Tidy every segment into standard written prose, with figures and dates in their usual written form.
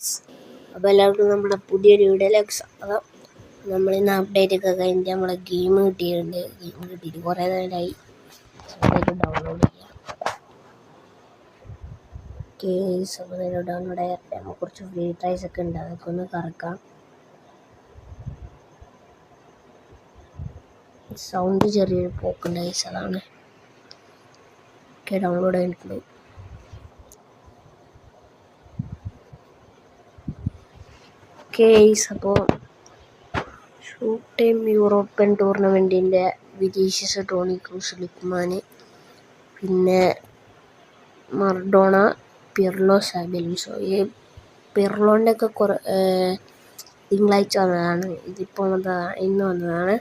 അപ്പോൾ എല്ലാവർക്കും നമ്മുടെ പുതിയൊരു വീഡിയോയിലേക്ക് സ്വാഗതം. നമ്മളിന്ന് അപ്ഡേറ്റ് ഒക്കെ കഴിഞ്ഞിട്ട് നമ്മളെ ഗെയിം കിട്ടിയിട്ട് കുറേ നേരമായി. ഡൗൺലോഡ് ചെയ്യാം. ഡൗൺലോഡ് ആയിട്ട് നമുക്ക് കുറച്ച് ഫ്രീ ട്രൈസ് ഒക്കെ ഉണ്ട്, അതൊക്കെ ഒന്ന് കറക്കാം. സൗണ്ട് ചെറിയൊരു പോക്കുണ്ട്, അതാണ്. ഡൗൺലോഡ് ആയിട്ടുണ്ട്. അപ്പോൾ ഷൂട്ട് ടൈം യൂറോപ്യൻ ടൂർണമെൻറ്റിൻ്റെ വിനീഷ്യസ്, ടോണി ക്രൂസ്, ലുക്മാൻ, പിന്നെ മർഡോണ, പിർലോ, സാബിയൻസോ. ഈ പിർലോൻ്റെ ഒക്കെ തിങ്കളാഴ്ച വന്നതാണ്, ഇതിപ്പോൾ ഇന്ന് വന്നതാണ്.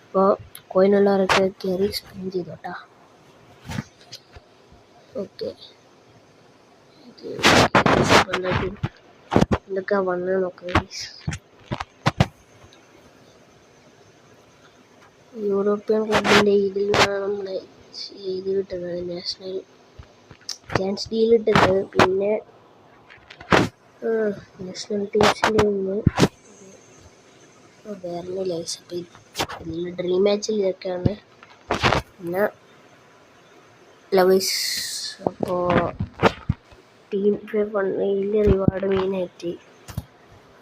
അപ്പോൾ കോയിനുള്ളവരൊക്കെ കയറി സ്പിൻ ചെയ്തോട്ടാ. ഓക്കെ, എന്തൊക്കെ വന്ന് നോക്കുക. യൂറോപ്യൻ ക്ലബിൻ്റെ ഇതിൽ നിന്നാണ് നമ്മൾ ഇത് കിട്ടുന്നത്, നാഷണൽ ചാൻസ് ഡീൽ കിട്ടുന്നത്. പിന്നെ നാഷണൽ ടീംസിൻ്റെ നിന്ന് വേറെ ലൈസ്. അപ്പം ഇതിൽ ഡ്രീം മാച്ചിൽ ഇതൊക്കെയാണ്. പിന്നെ ലവേഴ്സ്. അപ്പോൾ ടീം ഇതിൽ റിവാർഡ് മെയിനായിട്ട്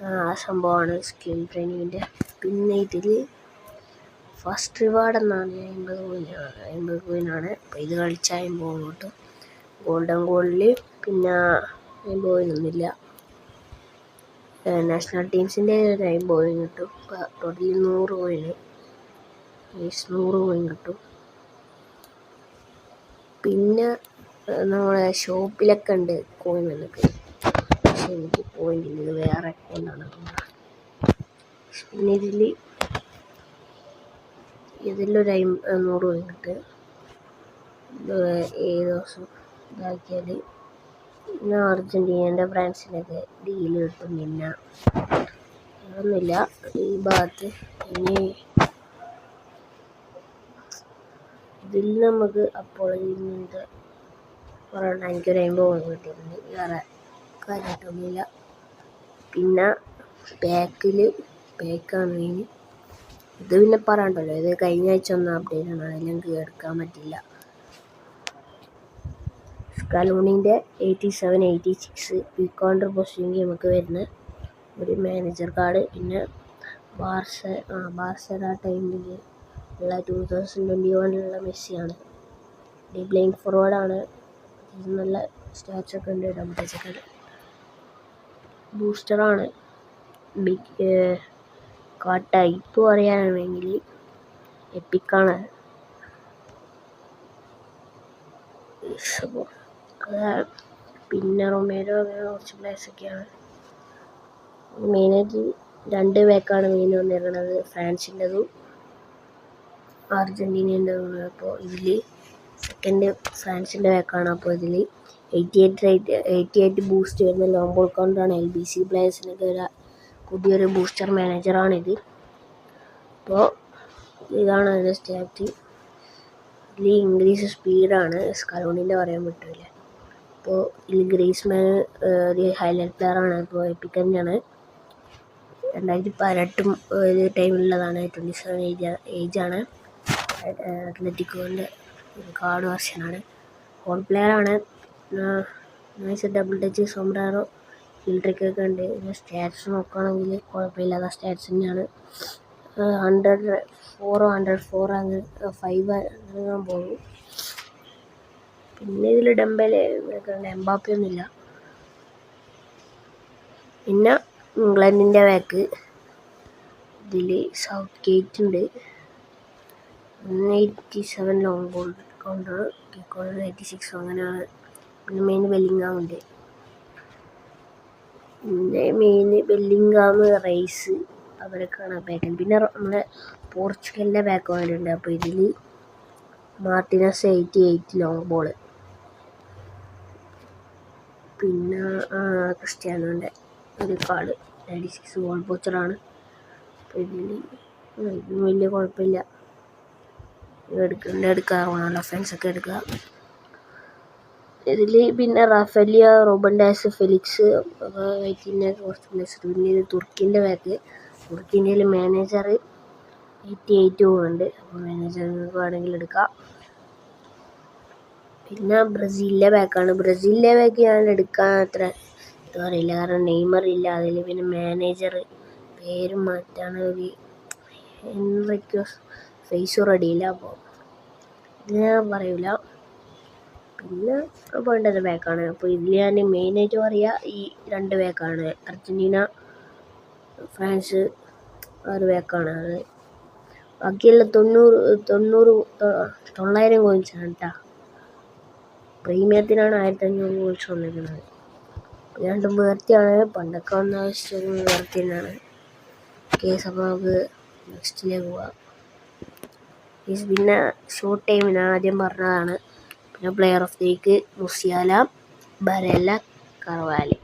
ആ സംഭവമാണ് സ്കിൽ ട്രെയിനിങ്ങിൻ്റെ. പിന്നെ ഇതിൽ ഫസ്റ്റ് റിവാർഡ് എന്നാണ് 50 കോയിനാണ്. അപ്പോൾ ഇത് കളിച്ചാൽ 50 കിട്ടും. ഗോൾഡൻ ഗോളിൽ പിന്നെ 50 കോയിനൊന്നുമില്ല. നാഷണൽ ടീംസിൻ്റെ 50 കോയിൻ കിട്ടും. ഇപ്പോൾ ടോട്ടലി 100 കോയിന് 100 കോയിൻ കിട്ടും. പിന്നെ നമ്മളെ ഷോപ്പിലൊക്കെ ഉണ്ട് കോയിൻ വന്നിട്ട്, പക്ഷെ എനിക്ക് പോയിന്റ് ഇത് വേറെ അക്കൗണ്ടാണ്. പിന്നെ ഇതിലൊരു 100 കോയിൻ കിട്ടും. ഏത് ദിവസം ഇതാക്കിയാൽ പിന്നെ അർജൻറ്റീനൻ്റെ ഫ്രാൻസിനൊക്കെ ഡീല് കിട്ടും. പിന്നെ അതൊന്നുമില്ല ഈ ഭാഗത്ത്. ഇനി ഇതിൽ നമുക്ക് അപ്പോൾ ഇങ്ങനത്തെ പറയണ്ട, എനിക്കൊരു 50 കോയിൻ കിട്ടിയിട്ടുണ്ട്. വേറെ കാര്യമായിട്ടൊന്നുമില്ല. പിന്നെ പാക്കാണ് മെയിൻ. ഇത് പിന്നെ പറയണ്ടല്ലോ, ഇത് കഴിഞ്ഞ ആഴ്ച ഒന്നും അപ്ഡേറ്റ് ആണ്, അതിലെനിക്ക് എടുക്കാൻ പറ്റില്ല. സ്കലോണിൻ്റെ 87, 86 വീക്കോണ്ടർ പോസ്റ്റിംഗ് നമുക്ക് വരുന്ന ഒരു മാനേജർ കാർഡ്. പിന്നെ ബാർസ ടൈമിൽ ഉള്ള 2021 മെസ്സിയാണ്. പ്ലേയിങ് ഫോർവേഡാണ്. നല്ല സ്റ്റാറ്റ്സൊക്കെ ഉണ്ട്, ഡംബേഴ്സൊക്കെ ഉണ്ട്. ബൂസ്റ്ററാണ്. ബിഗ് ടൈപ്പ് പറയാനാണെങ്കിൽ എപ്പിക്കാണ്. പിന്നെ റൊമേരോ, അങ്ങനെ കുറച്ച് പ്ലേയേഴ്സൊക്കെയാണ്. മെയിനായിട്ട് 2 ബാക്കാണ് മെയിൻ വന്നിരിക്കുന്നത്, ഫ്രാൻസിൻ്റെതും അർജൻറ്റീനേൻ്റെതും. അപ്പോൾ ഇതിൽ സെക്കൻഡ് ഫ്രാൻസിൻ്റെ ബാക്കാണ്. അപ്പോൾ ഇതിൽ 88 ബൂസ്റ്റ് വരുന്ന ലോങ് ബോൾ കൗണ്ടറാണ്. LBC പ്ലേയേഴ്സിനൊക്കെ പുതിയൊരു ബൂസ്റ്റർ മാനേജറാണിത്. അപ്പോൾ ഇതാണ് അതിൻ്റെ സ്റ്റാറ്റ്. ഇതിൽ ഇൻക്രീസ് സ്പീഡാണ്, സ്കലോണിൻ്റെ പറയാൻ പറ്റില്ല. അപ്പോൾ ഇതിൽ ഗ്രീസ്മാൻ ഒരു ഹൈലൈറ്റ് പ്ലെയറാണ്. ഇപ്പോൾ എപ്പിക് തന്നെയാണ്. 2018 ടൈമിലുള്ളതാണ്. 27 ഏജാണ്. അത്ലറ്റിക്കോൻ്റെ കാർഡ് വെർഷനാണ്. ഹോൾ പ്ലെയറാണ്. ഡബിൾ ടച്ച്, സോംബ്രാറോ, ഫിൽട്രിക്കൊക്കെ ഉണ്ട്. സ്റ്റാറ്റ്സ് നോക്കുകയാണെങ്കിൽ കുഴപ്പമില്ലാത്ത സ്റ്റാറ്റ്സ് തന്നെയാണ്. 104 അങ്ങ് 5 അങ്ങനെ പോകും. പിന്നെ ഇതിൽ ഡെമ്പലെ ഇവരൊക്കെ ഉണ്ട്, എംബാപ്പയൊന്നുമില്ല. പിന്നെ ഇംഗ്ലണ്ടിൻ്റെ ബാക്ക് ഇതിൽ സൗത്ത് ഗേറ്റ് ഉണ്ട്. 87 ലോങ് ബോൾ കൗണ്ടർ, 86 അങ്ങനെയാണ്. പിന്നെ മെയിൻ ബെല്ലിംഗാമുണ്ട്. പിന്നെ ബെല്ലിംഗാം, റൈസ് അവരൊക്കെയാണ് ബാക്ക്. പിന്നെ നമ്മുടെ പോർച്ചുഗലിൻ്റെ ബാക്ക് വന്നിട്ടുണ്ട്. അപ്പോൾ ഇതിൽ മാർട്ടിനസ് 88 ലോങ് ബോൾ. പിന്നെ ക്രിസ്ത്യാനോൻ്റെ ഒരു കാർഡ് 96 ഗോൾ പോച്ചറാണ്. അപ്പോൾ ഇതിൽ വലിയ കുഴപ്പമില്ല, എടുക്കുക. റൊണാൾഡോ ഫാൻസൊക്കെ എടുക്കുക. ഇതിൽ പിന്നെ റാഫേലിയ, റോബൻ ഡാസ്, ഫെലിക്സ് പിന്നെ കുറച്ച് പ്ലേസ്. പിന്നെ ഇത് തുർക്കിൻ്റെ ബാക്ക്. തുർക്കിൻ്റെ മാനേജർ 88 പോകുന്നുണ്ട്. അപ്പോൾ മാനേജർ വേണമെങ്കിൽ എടുക്കാം. പിന്നെ ബ്രസീലിലെ ബാക്കാണ്. ബ്രസീലിലെ ബാക്ക് ഞാൻ എടുക്കാൻ അത്ര എന്താ പറയില്ല, കാരണം നെയ്മർ ഇല്ല അതിൽ. പിന്നെ മാനേജർ പേരും മാറ്റാണ്, ഒരു എന്തൊക്കെയോ ഫേസ് റെഡിയില്ല. അപ്പോൾ ഇത് ഞാൻ പറയൂല. പിന്നെ വേണ്ടത് ബാക്കാണ്. അപ്പോൾ ഇതിൽ ഞാൻ മെയിനായിട്ട് പറയുക ഈ 2 ബാക്കാണ്. അർജൻറ്റീന, ഫ്രാൻസ് ആ ഒരു ബാക്കാണ്. അത് ബാക്കിയുള്ള 900 കോയിൻസാണ് കേട്ടോ. പ്രീമിയത്തിനാണ് 1500 കോയിൻസ് വന്നിരിക്കുന്നത്. രണ്ടും വേർത്തിയാണ്. പണ്ടൊക്കെ വന്ന ആവശ്യം വേർത്തി തന്നെയാണ്. കേസ് അപ്പോൾ നമുക്ക് നെക്സ്റ്റിലേക്ക് പോവാം. പിന്നെ ഷോർട്ട് ടൈം ഞാൻ ആദ്യം പറഞ്ഞതാണ്. പിന്നെ player of the week Musiala, Barella, Carvalho.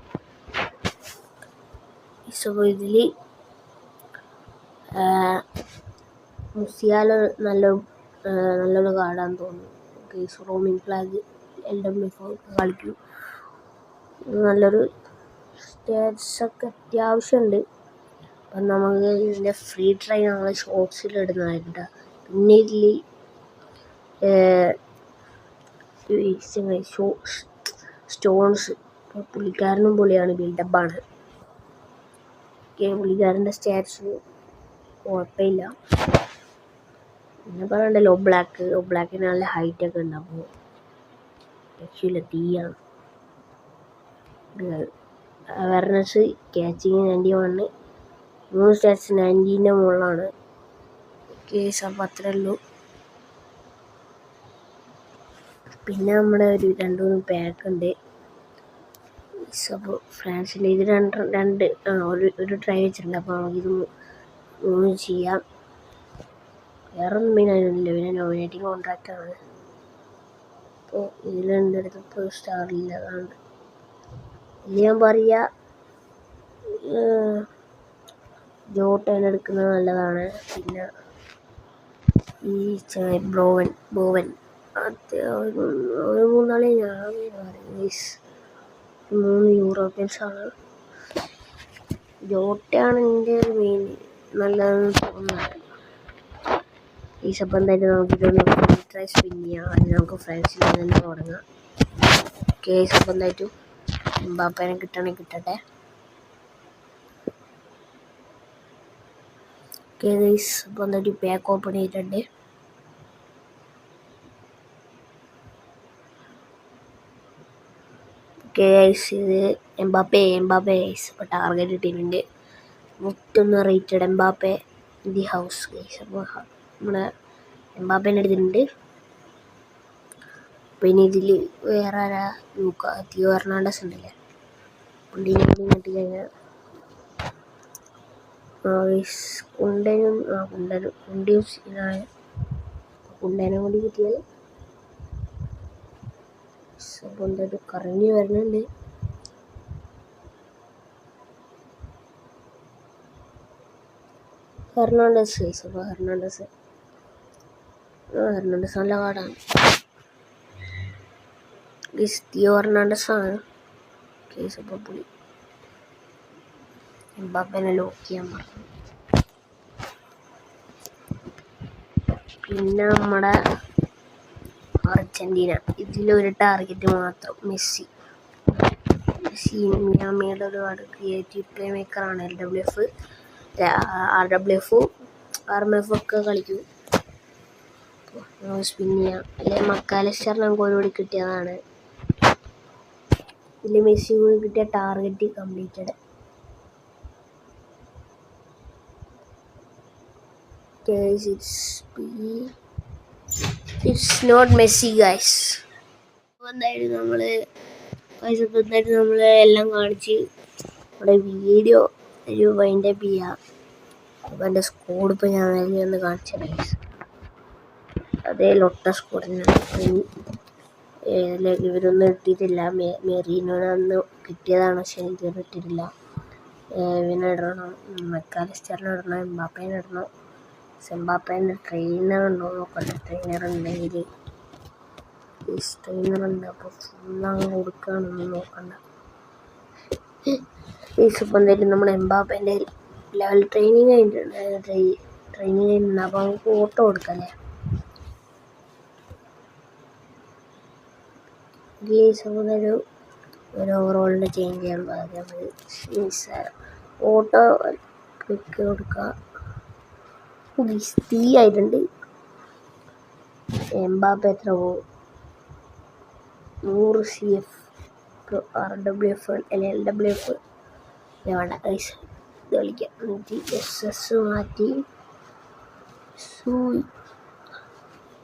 അപ്പോൾ ഇതിൽ മുസിയാല നല്ലൊരു കാർഡാന്ന് തോന്നുന്നു. കേസ് റോമിംഗ് ഫ്ലാഗ് LWF കളിക്കും. നല്ലൊരു സ്റ്റാറ്റ്സൊക്കെ അത്യാവശ്യമുണ്ട്. അപ്പം നമുക്ക് ഇതിൻ്റെ ഫ്രീ ട്രൈ നമ്മൾ ഷോർട്സിലിടുന്നതായിട്ട്. പിന്നെ ഇതിൽ സ്റ്റോൺസ് പുള്ളിക്കാരനും പൊളിയാണ്, ബിൽഡപ്പാണ്. പുള്ളിക്കാരൻ്റെ സ്റ്റാറ്റ്സ് കുഴപ്പമില്ല. പിന്നെ പറയണ്ടല്ലോ ബ്ലാക്കിന് നല്ല ഹൈറ്റൊക്കെ ഉണ്ട്. അപ്പോൾ രക്ഷയില്ല, തീയാണ്. അവയർനെസ് ക്യാച്ചിങ് 91, 3 സ്റ്റാറ്റ്സ് 90ൻ്റെ മുകളിലാണ്. കേസ് അപ്പോൾ അത്രേ ഉള്ളൂ. പിന്നെ നമ്മുടെ ഒരു 2-3 പാക്കുണ്ട്. അപ്പോൾ ഫ്രാൻസിൻ്റെ ഇത് ഒരു ട്രൈ വെച്ചിട്ടുണ്ട്. അപ്പോൾ നമുക്കിത് 3 ചെയ്യാം. വേറെ ഒന്നും മെയിനായിട്ടില്ല. പിന്നെ നോമിനേറ്റിംഗ് കോൺട്രാക്റ്റാണ്. അപ്പോൾ ഇതിലെൻ്റെ അടുത്ത് ഇപ്പോൾ സ്റ്റാറില്ല. അതാണ് ഇനി ഞാൻ പറയുക, ജോട്ടൻ എടുക്കുന്നത് നല്ലതാണ്. പിന്നെ ഈ ബോവൻ ഒരു 3 നാളെ ഞാൻ പറയും. 3 യൂറോപ്യൻസാണ്. ജോട്ടയാണ് എൻ്റെ മെയിൻ നല്ലതെന്ന് തോന്നുന്നത്. ഈ സപ്പം എന്തായാലും നമുക്കിതൊന്ന് ഫ്രീ ട്രൈ സ്പിൻ ചെയ്യാം. അതിന് നമുക്ക് ഫ്രാൻസിൽ തന്നെ തുടങ്ങാം. കേസ് അപ്പം എന്തായിട്ടും എംബാപ്പേനെ കിട്ടണമെങ്കിൽ കിട്ടട്ടെ. ഗൈസ് അപ്പോൾ എന്തായിട്ട് പാക്ക് ഓപ്പൺ ചെയ്തിട്ടുണ്ട്. ഗൈസ് ഇത് എംബാപ്പേ ഗൈസ്. അപ്പോൾ ടാർഗറ്റ് കിട്ടിയിട്ടുണ്ട്. 101 rated Mbappé the house guys. അപ്പോൾ നമ്മുടെ എംബാപ്പേനെ എടുത്തിട്ടുണ്ട്. പിന്നെ ഇതിൽ വേറെ ആരാ തിയോ ഹെർണാണ്ടസ് ഉണ്ടല്ലേ, പുള്ളീനെ കൂടി കിട്ടി കഴിഞ്ഞാൽ കുണ്ടനും കൂടി കിട്ടിയാൽ അപ്പോൾ എന്തായാലും കറങ്ങി വരുന്നുണ്ട്. Hernandez guys. അപ്പോൾ ഹെർണാണ്ടസ് നല്ല കാർഡാണ്. തിയോ ഹെർണാണ്ടസ് ആണ് കേസ്. അപ്പോൾ പുള്ളി എംബാപ്പേനെ ലോക്ക് ചെയ്യാൻ പറഞ്ഞു. പിന്നെ നമ്മുടെ അർജൻറ്റീന, ഇതിലൊരു ടാർഗറ്റ് മാത്രം, മെസ്സി. മിയാമിയുടെ ഒരു ക്രിയേറ്റീവ് പ്ലേ മേക്കറാണ്. LWF, RWF, RMF ഒക്കെ കളിക്കും. സ്പിൻ ചെയ്യാം. അല്ലെങ്കിൽ മക്കാലിസ്റ്റർ നമുക്ക് ഒരുപാട് കിട്ടിയതാണ്. ഇതിൽ മെസ്സി കൂടി കിട്ടിയ target completed. It's not Messi guys. എന്തായാലും നമ്മൾ എല്ലാം കാണിച്ച് നമ്മുടെ വീഡിയോ ഒരു വൈൻഡപ്പ് ചെയ്യാം. അപ്പോൾ എൻ്റെ സ്കോഡ് ഇപ്പോൾ ഞാൻ ഒന്ന് കാണിച്ചു ഗൈസ്. അതേ ലൊട്ട സ്കോഡ് തന്നെയാണ്. ഇവരൊന്നും ഇട്ടിട്ടില്ല. മെറീനോനെ അന്ന് കിട്ടിയതാണ്, പക്ഷേ ഇതുവരെ ഇട്ടിട്ടില്ല. ഇവനെ ഇടണം, മെക്കാലിസ്റ്ററിനെ ഇടണം, എംബാപ്പേനെ ഇടണം. എംബാപ്പേൻ്റെ ട്രെയിനർ ഉണ്ടോ നോക്കട്ടെ. ട്രെയിനർ ഉണ്ടെങ്കിൽ ട്രെയിനറുണ്ട്. അപ്പോൾ ഫുള്ളങ്ങ് കൊടുക്കുകയാണെന്ന് നോക്കണ്ട. ഇപ്പം എന്തായാലും നമ്മുടെ എംബാപ്പേൻ്റെ ലെവൽ ട്രെയിനിങ് കഴിഞ്ഞിട്ടുണ്ട്. ട്രെയിനിങ് കഴിഞ്ഞിട്ടുണ്ട്. അപ്പോൾ നമുക്ക് ഓട്ടോ കൊടുക്കല്ലേ. ഒരു ഓവറോളിൻ്റെ ചേഞ്ച് ചെയ്യാൻ പാകം ഓട്ടോ ക്ലിക്ക് കൊടുക്കുക. തീ ആയിട്ടുണ്ട്. എംബാപ്പ എത്ര പോകും? 100 CF RWF അല്ലെങ്കിൽ LWF വേണ്ട ഇത് കളിക്കാം. SS മാറ്റി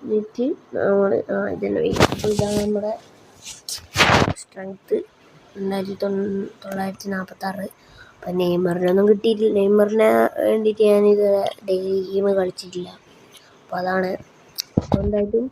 എന്നിട്ട് നമ്മൾ ഇതന്നെ അപ്പോൾ ഇതാണ് നമ്മുടെ സ്ട്രെങ്ത്ത് 1946. അപ്പം നെയ്മറിനൊന്നും കിട്ടിയിട്ടില്ല. നെയ്മറിനെ വേണ്ടിയിട്ട് ഞാനിത് ഡെയിലി ഗെയിം കളിച്ചിട്ടില്ല. അപ്പോൾ അതാണ്. അപ്പോൾ എന്തായിട്ടും